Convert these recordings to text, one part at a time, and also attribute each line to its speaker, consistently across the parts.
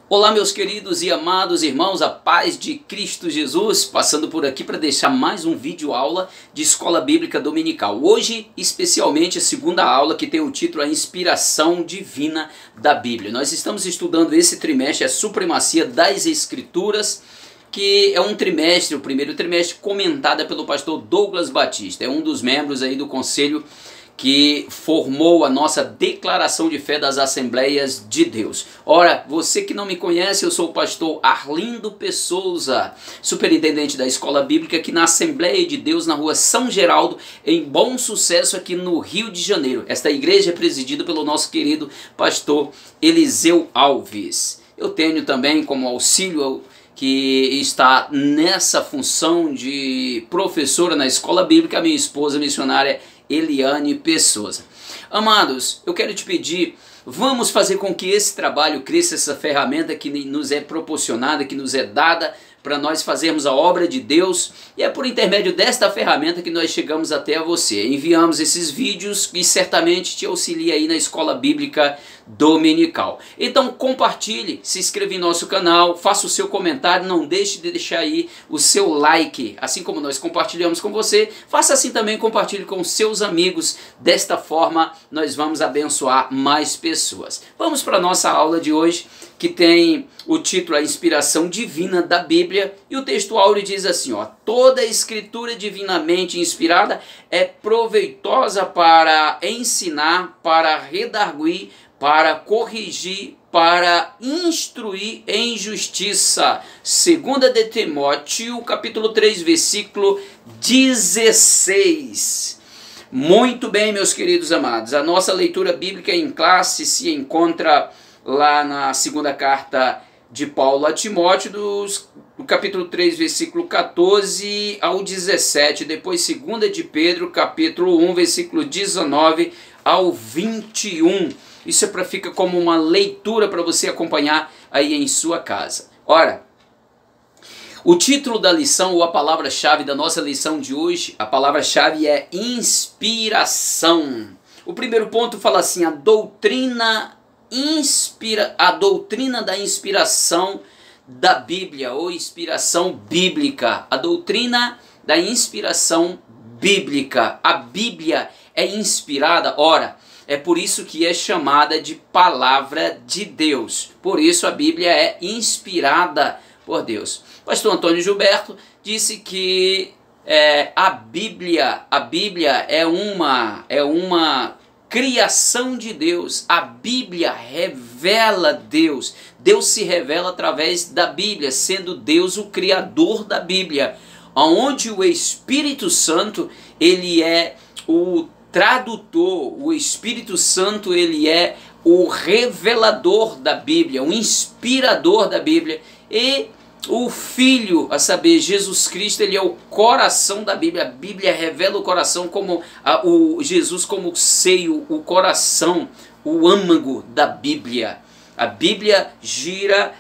Speaker 1: Olá, meus queridos e amados irmãos, a paz de Cristo Jesus, passando por aqui para deixar mais um vídeo aula de Escola Bíblica Dominical. Hoje, especialmente, a segunda aula que tem o título A Inspiração Divina da Bíblia. Nós estamos estudando esse trimestre a Supremacia das Escrituras, que é um trimestre, o primeiro trimestre, comentada pelo pastor Douglas Batista. É um dos membros aí do conselho que formou a nossa declaração de fé das Assembleias de Deus. Ora, você que não me conhece, eu sou o pastor Arlindo Pessouza, superintendente da Escola Bíblica aqui na Assembleia de Deus, na rua São Geraldo, em Bom Sucesso, aqui no Rio de Janeiro. Esta igreja é presidida pelo nosso querido pastor Eliseu Alves. Eu tenho também como auxílio que está nessa função de professora na Escola Bíblica, a minha esposa missionária Eliane Pessouza. Amados, eu quero te pedir, vamos fazer com que esse trabalho cresça, essa ferramenta que nos é proporcionada, que nos é dada para nós fazermos a obra de Deus, e é por intermédio desta ferramenta que nós chegamos até a você. Enviamos esses vídeos e certamente te auxilia aí na Escola Bíblica Dominical. Então compartilhe, se inscreva em nosso canal, faça o seu comentário, não deixe de deixar aí o seu like, assim como nós compartilhamos com você, faça assim também, compartilhe com seus amigos, desta forma nós vamos abençoar mais pessoas. Vamos para a nossa aula de hoje, que tem o título A Inspiração Divina da Bíblia, e o texto áureo diz assim, ó: toda a escritura divinamente inspirada é proveitosa para ensinar, para redarguir, para corrigir, para instruir em justiça. 2 de Timóteo, capítulo 3, versículo 16. Muito bem, meus queridos amados, a nossa leitura bíblica em classe se encontra lá na segunda carta de Paulo a Timóteo, do capítulo 3, versículo 14 ao 17, depois 2 de Pedro, capítulo 1, versículo 19 ao 21. Isso fica como uma leitura para você acompanhar aí em sua casa. Ora, o título da lição, ou a palavra-chave da nossa lição de hoje, a palavra-chave é inspiração. O primeiro ponto fala assim, a doutrina da inspiração da Bíblia, ou inspiração bíblica. A doutrina da inspiração bíblica. A Bíblia é inspirada, ora, é por isso que é chamada de palavra de Deus. Por isso a Bíblia é inspirada por Deus. Pastor Antônio Gilberto disse que a Bíblia é uma criação de Deus. A Bíblia revela Deus. Deus se revela através da Bíblia, sendo Deus o criador da Bíblia, onde o Espírito Santo, ele é o tradutor, o Espírito Santo, ele é o revelador da Bíblia, o inspirador da Bíblia, e o Filho, a saber, Jesus Cristo, ele é o coração da Bíblia. A Bíblia revela o coração como o Jesus como o seio, o coração, o âmago da Bíblia. A Bíblia gira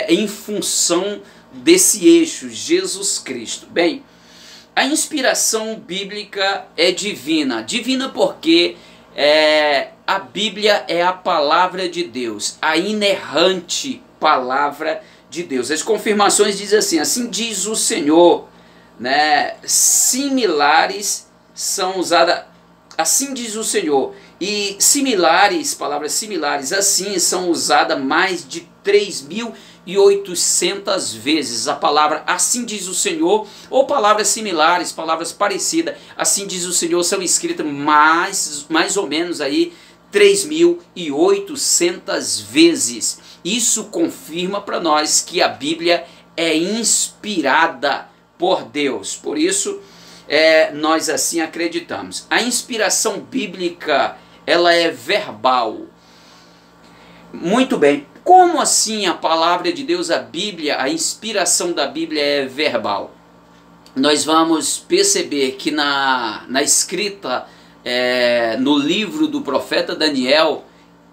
Speaker 1: em função desse eixo, Jesus Cristo. Bem, a inspiração bíblica é divina. Divina porque a Bíblia é a palavra de Deus, a inerrante palavra de Deus. As confirmações dizem assim diz o Senhor, né? Similares são usadas, assim diz o Senhor, e similares, palavras similares, assim são usadas mais de 3.800 vezes. A palavra assim diz o Senhor, ou palavras similares, palavras parecidas, assim diz o Senhor, são escritas mais ou menos aí 3.800 vezes. Isso confirma para nós que a Bíblia é inspirada por Deus. Por isso, nós assim acreditamos. A inspiração bíblica, ela é verbal. Muito bem. Como assim a palavra de Deus, a Bíblia, a inspiração da Bíblia é verbal? Nós vamos perceber que na escrita, no livro do profeta Daniel,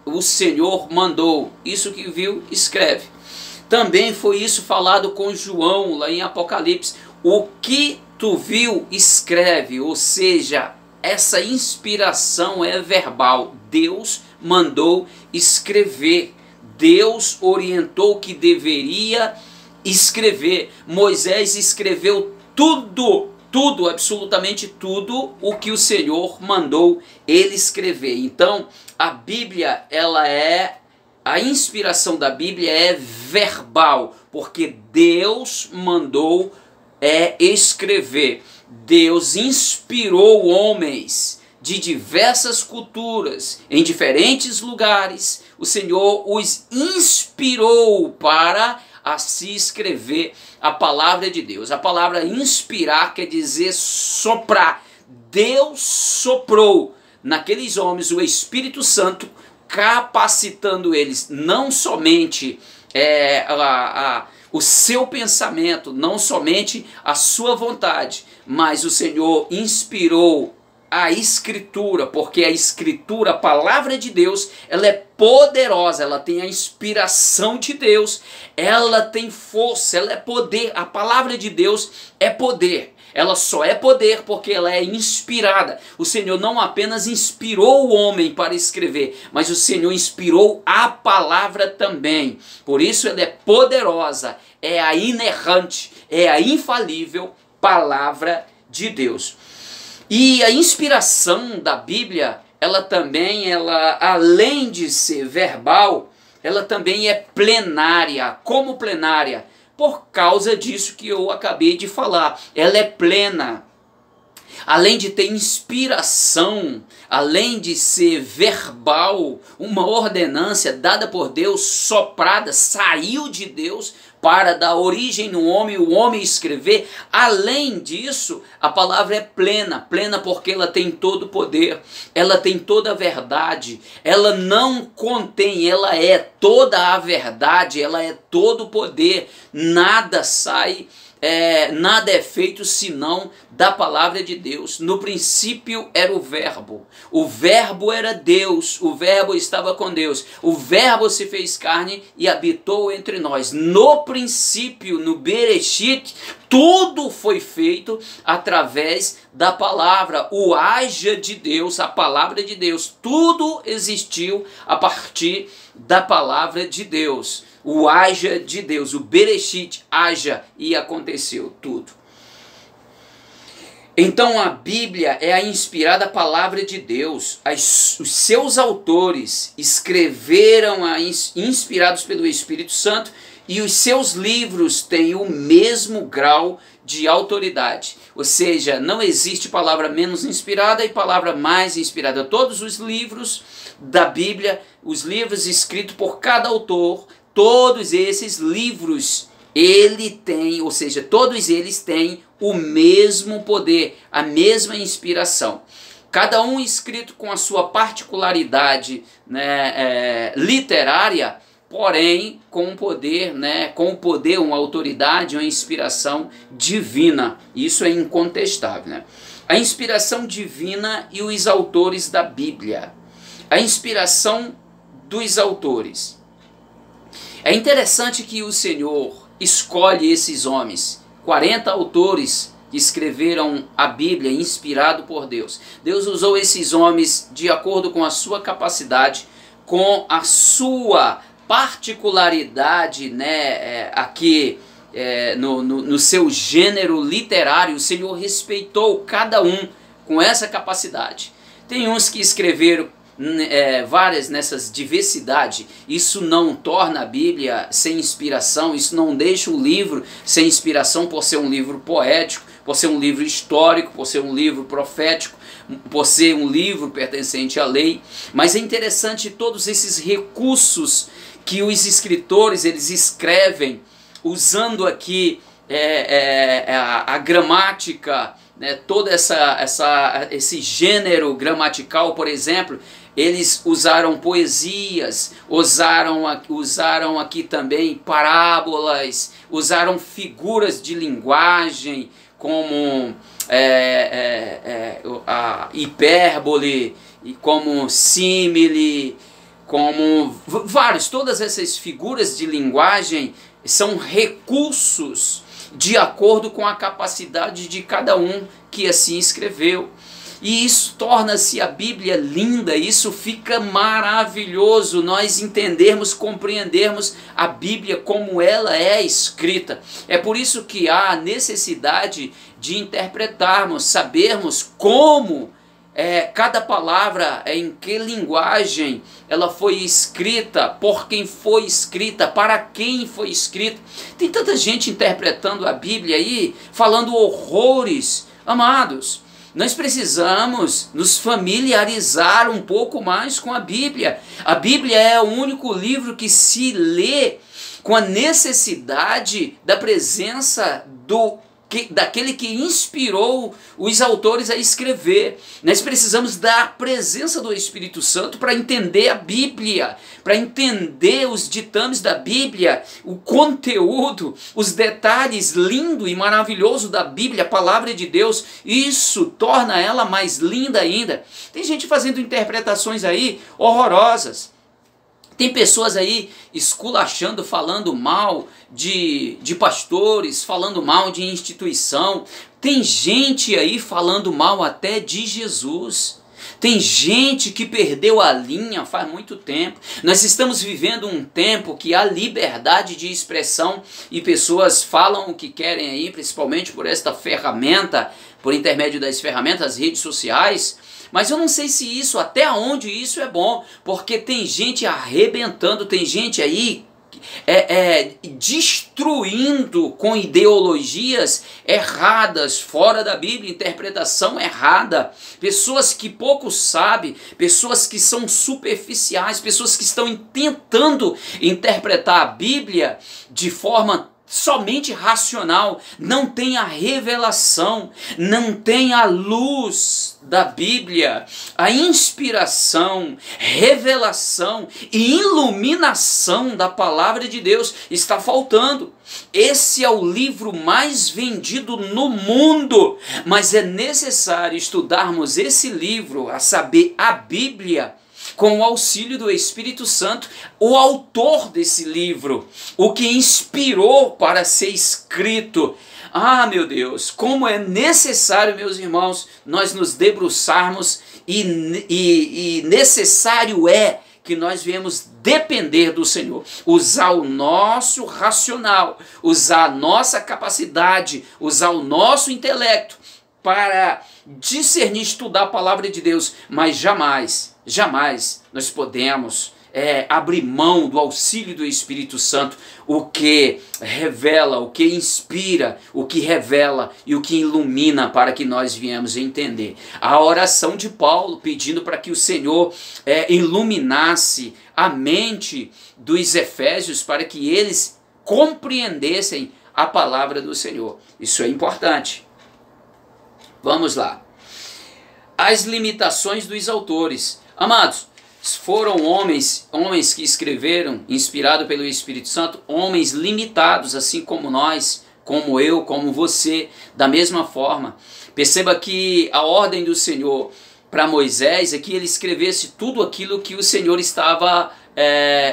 Speaker 1: o Senhor mandou, isso que viu, escreve. Também foi isso falado com João, lá em Apocalipse. O que tu viu, escreve. Ou seja, essa inspiração é verbal. Deus mandou escrever. Deus orientou que deveria escrever. Moisés escreveu tudo, absolutamente tudo o que o Senhor mandou ele escrever. Então, a Bíblia, a inspiração da Bíblia é verbal, porque Deus mandou escrever. Deus inspirou homens de diversas culturas, em diferentes lugares. O Senhor os inspirou para se escrever a palavra de Deus. A palavra inspirar quer dizer soprar. Deus soprou naqueles homens o Espírito Santo, capacitando eles não somente o seu pensamento, não somente a sua vontade, mas o Senhor inspirou a Escritura, porque a Escritura, a palavra de Deus, ela é poderosa, ela tem a inspiração de Deus, ela tem força, ela é poder. A palavra de Deus é poder. Ela só é poder porque ela é inspirada. O Senhor não apenas inspirou o homem para escrever, mas o Senhor inspirou a palavra também. Por isso ela é poderosa, é a inerrante, é a infalível palavra de Deus. E a inspiração da Bíblia, ela também, além de ser verbal, ela também é plenária. Como plenária? Por causa disso que eu acabei de falar. Ela é plena. Além de ter inspiração, além de ser verbal, uma ordenância dada por Deus, soprada, saiu de Deus para dar origem no homem, o homem escrever. Além disso, a palavra é plena, plena porque ela tem todo o poder, ela tem toda a verdade, ela não contém, ela é toda a verdade, ela é todo o poder, nada sai, nada é feito senão da palavra de Deus. No princípio era o Verbo era Deus, o Verbo estava com Deus, o Verbo se fez carne e habitou entre nós. No princípio, no Bereshit, tudo foi feito através da palavra, o haja de Deus, a palavra de Deus, tudo existiu a partir da palavra de Deus. O haja de Deus, o Bereshit, haja, e aconteceu tudo. Então a Bíblia é a inspirada palavra de Deus. Os seus autores escreveram inspirados pelo Espírito Santo, e os seus livros têm o mesmo grau de autoridade. Ou seja, não existe palavra menos inspirada e palavra mais inspirada. Todos os livros da Bíblia, os livros escritos por cada autor, todos esses livros, todos eles têm o mesmo poder, a mesma inspiração. Cada um escrito com a sua particularidade, literária, porém com poder, com o poder, uma autoridade, uma inspiração divina. Isso é incontestável. A inspiração divina e os autores da Bíblia. A inspiração dos autores. É interessante que o Senhor escolhe esses homens, 40 autores que escreveram a Bíblia, inspirado por Deus. Deus usou esses homens de acordo com a sua capacidade, com a sua particularidade, aqui no seu gênero literário. O Senhor respeitou cada um com essa capacidade. Tem uns que escreveram várias nessas diversidades. Isso não torna a Bíblia sem inspiração, isso não deixa o livro sem inspiração por ser um livro poético, por ser um livro histórico, por ser um livro profético, por ser um livro pertencente à lei. Mas é interessante todos esses recursos que os escritores eles escrevem usando aqui a gramática, todo esse gênero gramatical. Por exemplo, eles usaram poesias, usaram aqui também parábolas, usaram figuras de linguagem como a hipérbole, como símile, como todas essas figuras de linguagem são recursos de acordo com a capacidade de cada um que assim escreveu. E isso torna-se a Bíblia linda, isso fica maravilhoso, nós entendermos, compreendermos a Bíblia como ela é escrita. É por isso que há necessidade de interpretarmos, sabermos como cada palavra, em que linguagem ela foi escrita, por quem foi escrita, para quem foi escrita. Tem tanta gente interpretando a Bíblia aí, falando horrores. Amados, nós precisamos nos familiarizar um pouco mais com a Bíblia. A Bíblia é o único livro que se lê com a necessidade da presença daquele que inspirou os autores a escrever. Nós precisamos da presença do Espírito Santo para entender a Bíblia, para entender os ditames da Bíblia, o conteúdo, os detalhes lindo e maravilhoso da Bíblia, a palavra de Deus. Isso torna ela mais linda ainda. Tem gente fazendo interpretações aí horrorosas. Tem pessoas aí esculachando, falando mal de pastores, falando mal de instituição. Tem gente aí falando mal até de Jesus. Tem gente que perdeu a linha faz muito tempo. Nós estamos vivendo um tempo que há liberdade de expressão e pessoas falam o que querem aí, principalmente por esta ferramenta, por intermédio das ferramentas, redes sociais. Mas eu não sei se isso, até onde isso é bom, porque tem gente arrebentando, tem gente aí destruindo com ideologias erradas, fora da Bíblia, interpretação errada, pessoas que pouco sabem, pessoas que são superficiais, pessoas que estão tentando interpretar a Bíblia de forma somente racional, não tem a revelação, não tem a luz da Bíblia, a inspiração, revelação e iluminação da palavra de Deus está faltando. Esse é o livro mais vendido no mundo, mas é necessário estudarmos esse livro, a saber, a Bíblia, com o auxílio do Espírito Santo, o autor desse livro, o que inspirou para ser escrito. Ah, meu Deus, como é necessário, meus irmãos, nós nos debruçarmos e necessário é que nós viemos depender do Senhor, usar o nosso racional, usar a nossa capacidade, usar o nosso intelecto para discernir, estudar a palavra de Deus, mas jamais nós podemos abrir mão do auxílio do Espírito Santo, o que revela, o que inspira, o que revela e o que ilumina para que nós viemos entender. A oração de Paulo pedindo para que o Senhor iluminasse a mente dos efésios para que eles compreendessem a palavra do Senhor. Isso é importante. Vamos lá. As limitações dos autores. Amados, foram homens que escreveram, inspirado pelo Espírito Santo, homens limitados, assim como nós, como eu, como você, da mesma forma. Perceba que a ordem do Senhor para Moisés é que ele escrevesse tudo aquilo que o Senhor estava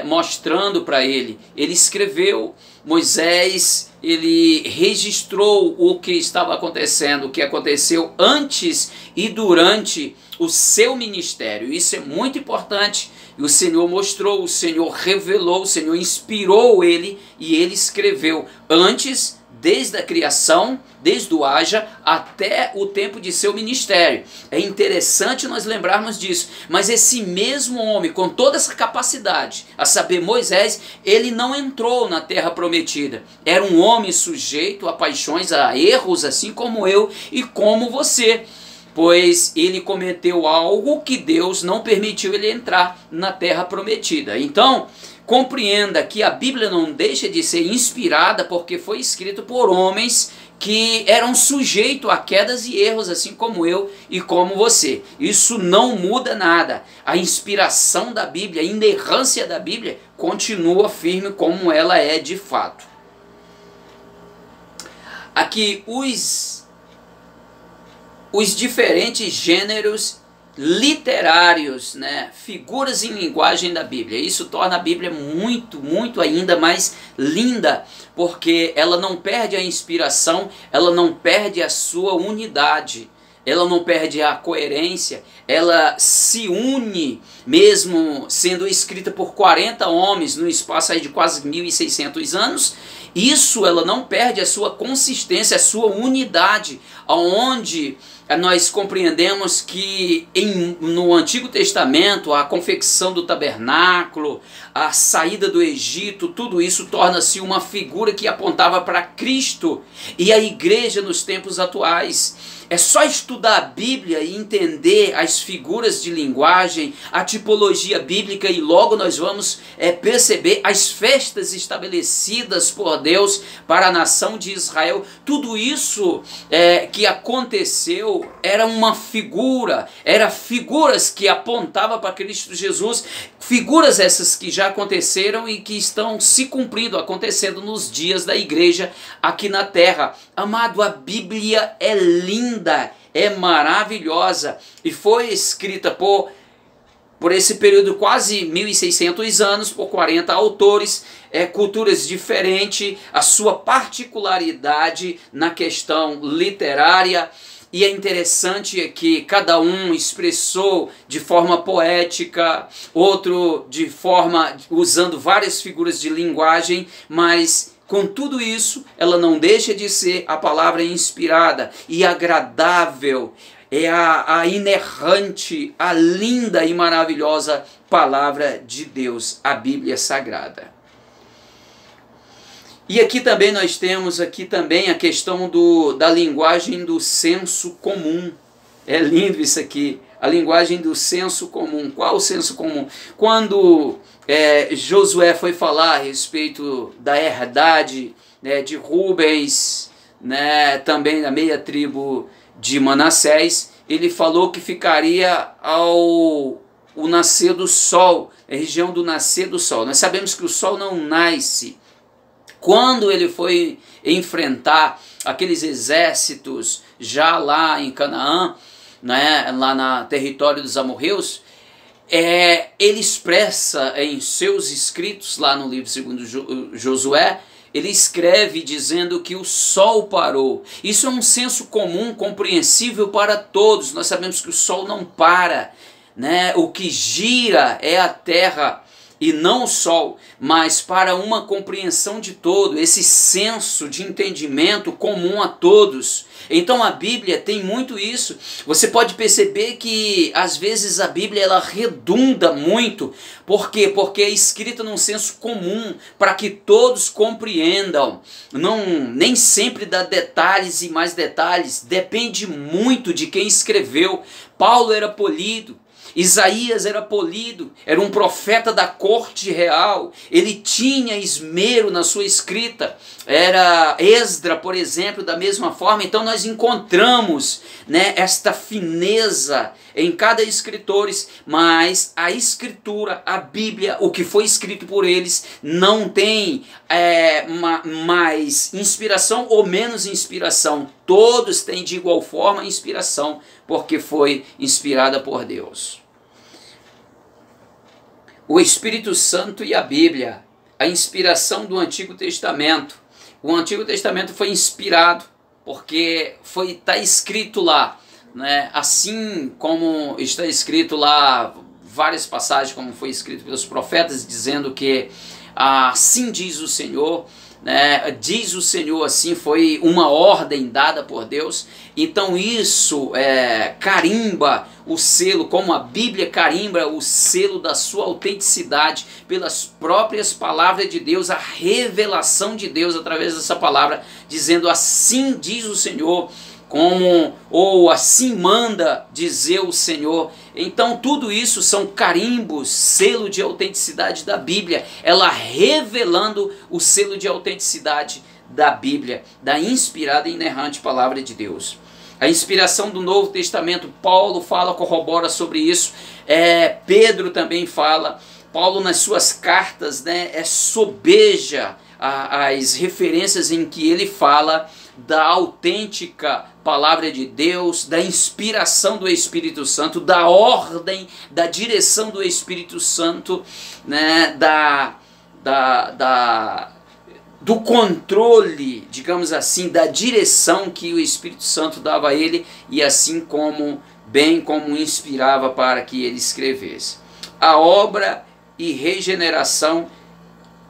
Speaker 1: mostrando para ele. Ele escreveu, Moisés, ele registrou o que estava acontecendo, o que aconteceu antes e durante o seu ministério. Isso é muito importante. E o Senhor mostrou, o Senhor revelou, o Senhor inspirou ele e ele escreveu antes, desde a criação, desde o haja até o tempo de seu ministério. É interessante nós lembrarmos disso. Mas esse mesmo homem, com toda essa capacidade, a saber, Moisés, ele não entrou na terra prometida. Era um homem sujeito a paixões, a erros, assim como eu e como você. Pois ele cometeu algo que Deus não permitiu ele entrar na terra prometida. Então, compreenda que a Bíblia não deixa de ser inspirada porque foi escrito por homens que eram sujeitos a quedas e erros, assim como eu e como você. Isso não muda nada. A inspiração da Bíblia, a inerrância da Bíblia continua firme como ela é de fato. Aqui os diferentes gêneros literários, né, figuras em linguagem da Bíblia. Isso torna a Bíblia muito, muito ainda mais linda, porque ela não perde a inspiração, ela não perde a sua unidade. ela não perde a coerência, ela se une, mesmo sendo escrita por 40 homens no espaço aí de quase 1.600 anos, isso ela não perde a sua consistência, a sua unidade, aonde nós compreendemos que no Antigo Testamento a confecção do tabernáculo, a saída do Egito, tudo isso torna-se uma figura que apontava para Cristo e a igreja nos tempos atuais. É só estudar a Bíblia e entender as figuras de linguagem, a tipologia bíblica, e logo nós vamos perceber as festas estabelecidas por Deus para a nação de Israel. Tudo isso que aconteceu era uma figura, eram figuras que apontavam para Cristo Jesus, figuras essas que já aconteceram e que estão se cumprindo, acontecendo nos dias da igreja aqui na terra. Amado, a Bíblia é linda, é maravilhosa e foi escrita por esse período quase 1.600 anos, por 40 autores, culturas diferentes, a sua particularidade na questão literária. E é interessante que cada um expressou de forma poética, outro de forma usando várias figuras de linguagem, mas com tudo isso, ela não deixa de ser a palavra inspirada e agradável, é a inerrante, a linda e maravilhosa palavra de Deus, a Bíblia Sagrada. E aqui também nós temos aqui também a questão da linguagem do senso comum. É lindo isso aqui, a linguagem do senso comum. Qual o senso comum? Quando Josué foi falar a respeito da herdade, né, de Rubens, né, também da meia tribo de Manassés, ele falou que ficaria o nascer do sol, a região do nascer do sol. Nós sabemos que o sol não nasce. Quando ele foi enfrentar aqueles exércitos já lá em Canaã, né, lá no território dos amorreus, ele expressa em seus escritos, lá no livro segundo Josué, ele escreve dizendo que o sol parou. Isso é um senso comum, compreensível para todos. Nós sabemos que o sol não para, né? O que gira é a terra e não o sol, mas para uma compreensão de todo, esse senso de entendimento comum a todos. Então a Bíblia tem muito isso. Você pode perceber que às vezes a Bíblia ela redunda muito. Por quê? Porque é escrita num senso comum, para que todos compreendam. Nem sempre dá detalhes e mais detalhes, depende muito de quem escreveu. Paulo era polido, Isaías era polido, era um profeta da corte real, ele tinha esmero na sua escrita, era Esdra, por exemplo, da mesma forma. Então nós encontramos, né, esta fineza em cada escritor, mas a escritura, a Bíblia, o que foi escrito por eles, não tem mais inspiração ou menos inspiração, todos têm de igual forma inspiração, porque foi inspirada por Deus. O Espírito Santo e a Bíblia, a inspiração do Antigo Testamento. O Antigo Testamento foi inspirado porque está escrito lá, né? Assim como está escrito lá várias passagens, como foi escrito pelos profetas, dizendo que assim diz o Senhor, né? Diz o Senhor, assim, foi uma ordem dada por Deus. Então isso carimba o selo, como a Bíblia carimba o selo da sua autenticidade pelas próprias palavras de Deus, a revelação de Deus através dessa palavra, dizendo assim diz o Senhor, ou assim manda dizer o Senhor. Então tudo isso são carimbos, selo de autenticidade da Bíblia, ela revelando o selo de autenticidade da Bíblia, da inspirada e inerrante palavra de Deus. A inspiração do Novo Testamento, Paulo fala, corrobora sobre isso, Pedro também fala, Paulo nas suas cartas, né, sobeja as referências em que ele fala da autêntica palavra de Deus, da inspiração do Espírito Santo, da ordem, da direção do Espírito Santo, né, do controle, digamos assim, da direção que o Espírito Santo dava a ele, e assim como, bem como inspirava para que ele escrevesse. A obra e regeneração,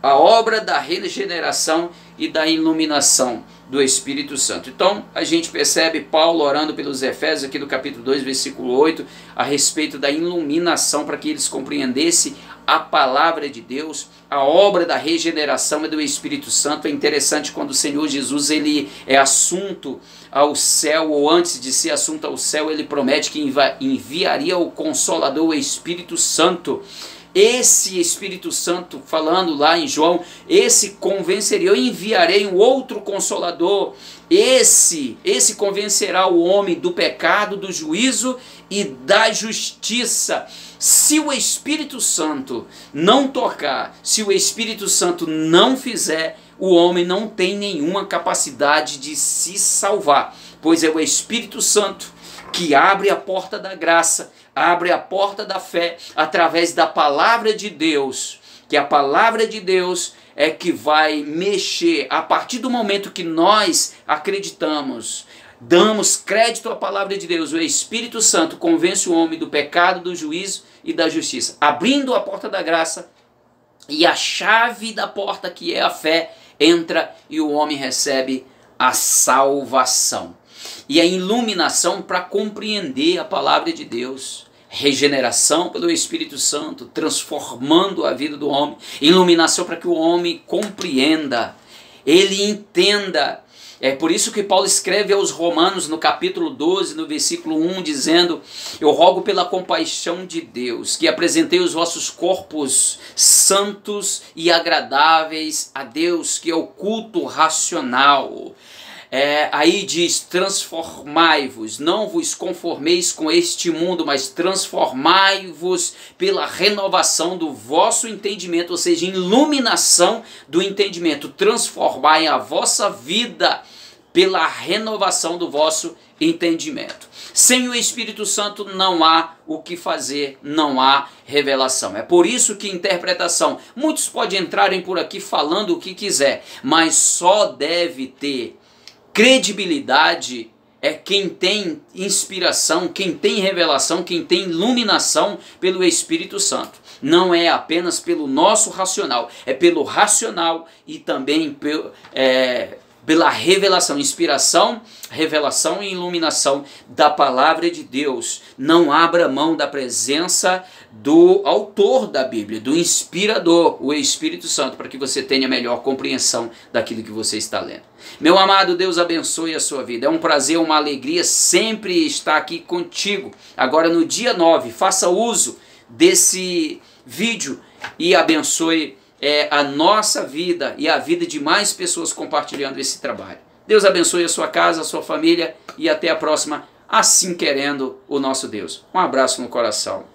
Speaker 1: a obra da regeneração e da iluminação do Espírito Santo. Então, a gente percebe Paulo orando pelos Efésios, aqui do capítulo 2, versículo 8, a respeito da iluminação, para que eles compreendessem a palavra de Deus. A obra da regeneração é do Espírito Santo. É interessante quando o Senhor Jesus ele é assunto ao céu, ou antes de ser assunto ao céu, ele promete que enviaria o Consolador, o Espírito Santo. Esse Espírito Santo, falando lá em João, esse convenceria, eu enviarei um outro Consolador, esse convencerá o homem do pecado, do juízo e da justiça. Se o Espírito Santo não tocar, se o Espírito Santo não fizer, o homem não tem nenhuma capacidade de se salvar, pois é o Espírito Santo que abre a porta da graça, abre a porta da fé, através da palavra de Deus, que a palavra de Deus é que vai mexer, a partir do momento que nós acreditamos, damos crédito à palavra de Deus, o Espírito Santo convence o homem do pecado, do juízo e da justiça, abrindo a porta da graça, e a chave da porta, que é a fé, entra e o homem recebe a salvação. E a iluminação para compreender a palavra de Deus, regeneração pelo Espírito Santo, transformando a vida do homem, iluminação para que o homem compreenda, ele entenda. É por isso que Paulo escreve aos Romanos no capítulo 12, no versículo 1, dizendo: eu rogo pela compaixão de Deus, que apresentei os vossos corpos santos e agradáveis a Deus, que é o culto racional. Aí diz: transformai-vos, não vos conformeis com este mundo, mas transformai-vos pela renovação do vosso entendimento, ou seja, iluminação do entendimento. Transformai a vossa vida pela renovação do vosso entendimento. Sem o Espírito Santo não há o que fazer, não há revelação. É por isso que interpretação, muitos podem entrarem por aqui falando o que quiser, mas só deve ter credibilidade quem tem inspiração, quem tem revelação, quem tem iluminação pelo Espírito Santo. Não é apenas pelo nosso racional, é pelo racional e também pela revelação, inspiração, revelação e iluminação da palavra de Deus. Não abra mão da presença do autor da Bíblia, do inspirador, o Espírito Santo, para que você tenha melhor compreensão daquilo que você está lendo. Meu amado, Deus abençoe a sua vida. É um prazer, uma alegria sempre estar aqui contigo. Agora no dia 9, faça uso desse vídeo e abençoe a nossa vida e a vida de mais pessoas compartilhando esse trabalho. Deus abençoe a sua casa, a sua família, e até a próxima, assim querendo o nosso Deus. Um abraço no coração.